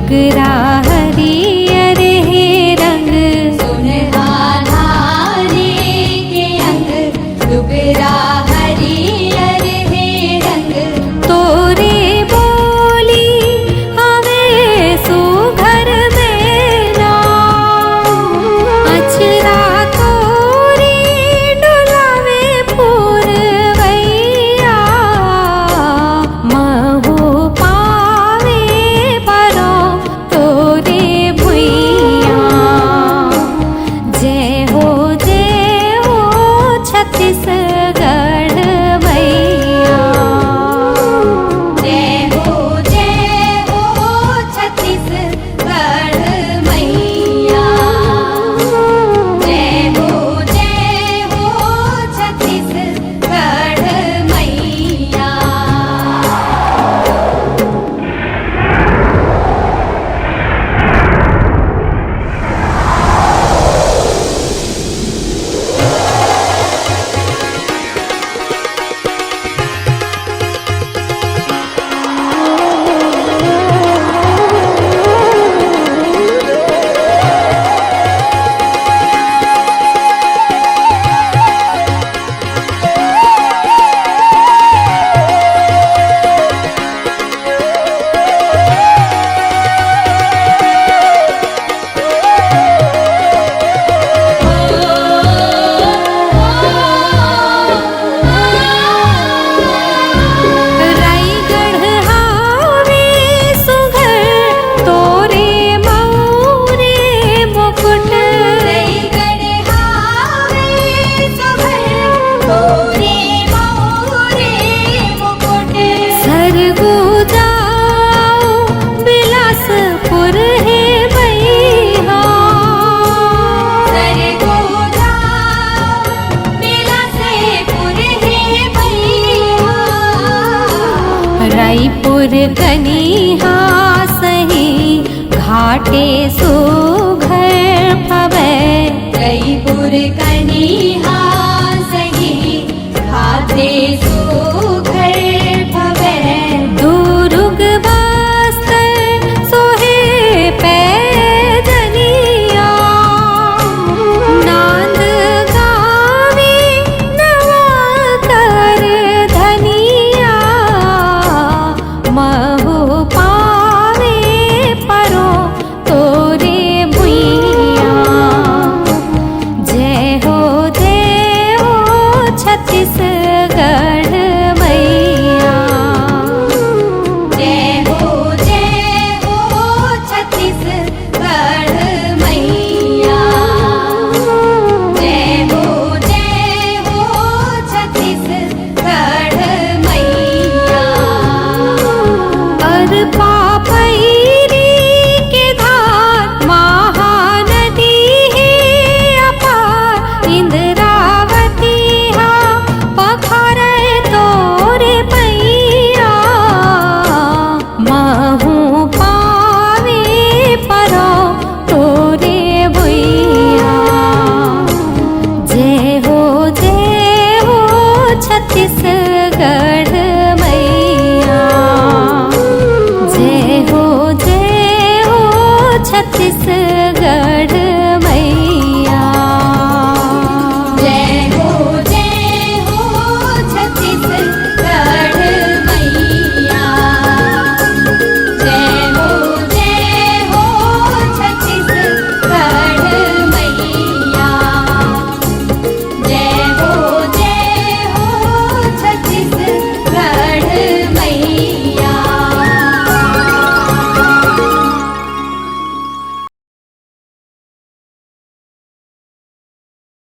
डुगरा हरियर हे रंग सुनहाधारे के अंग डुगरा हरियर हे रंग तोरे बोली हवे सुघर बेला अचरा तोरे डुलावे पुरवैया महु पावे परो तोरे भुइया जय हो छत्तीसगढ़ मैया जय हो छत्तीसगढ़ मैया जय हो छत्तीसगढ़ मैया। रायगढ़ हावे सुघर तोरे मौरे मुकुट रायगढ़ हावे सुघर तोरे मोरे मुकुट सरगु जाओ बिलासपुर है भैया सरगो जाओ बिलासपुर हे भैया रायपुर कनिहा सही घाटे सुघर भवे जयपुर कनिहा सही घाटे सुघर भवे दुर्ग बस्तर सोहे पैजनिया नांद गावे नवा कर धनिया महु पावे परो तोरे भुइया जय हो छत्तीसगढ़ मैया जय हो छत्तीसगढ़ मैया जय हो छत्तीसगढ़ मैया। अरपा पैरी के धार महानदी है अपार इंद्रावती हा पखारे तोरे पैया महु पावे परो तोरे भुइया जय हो छत्तीसगढ़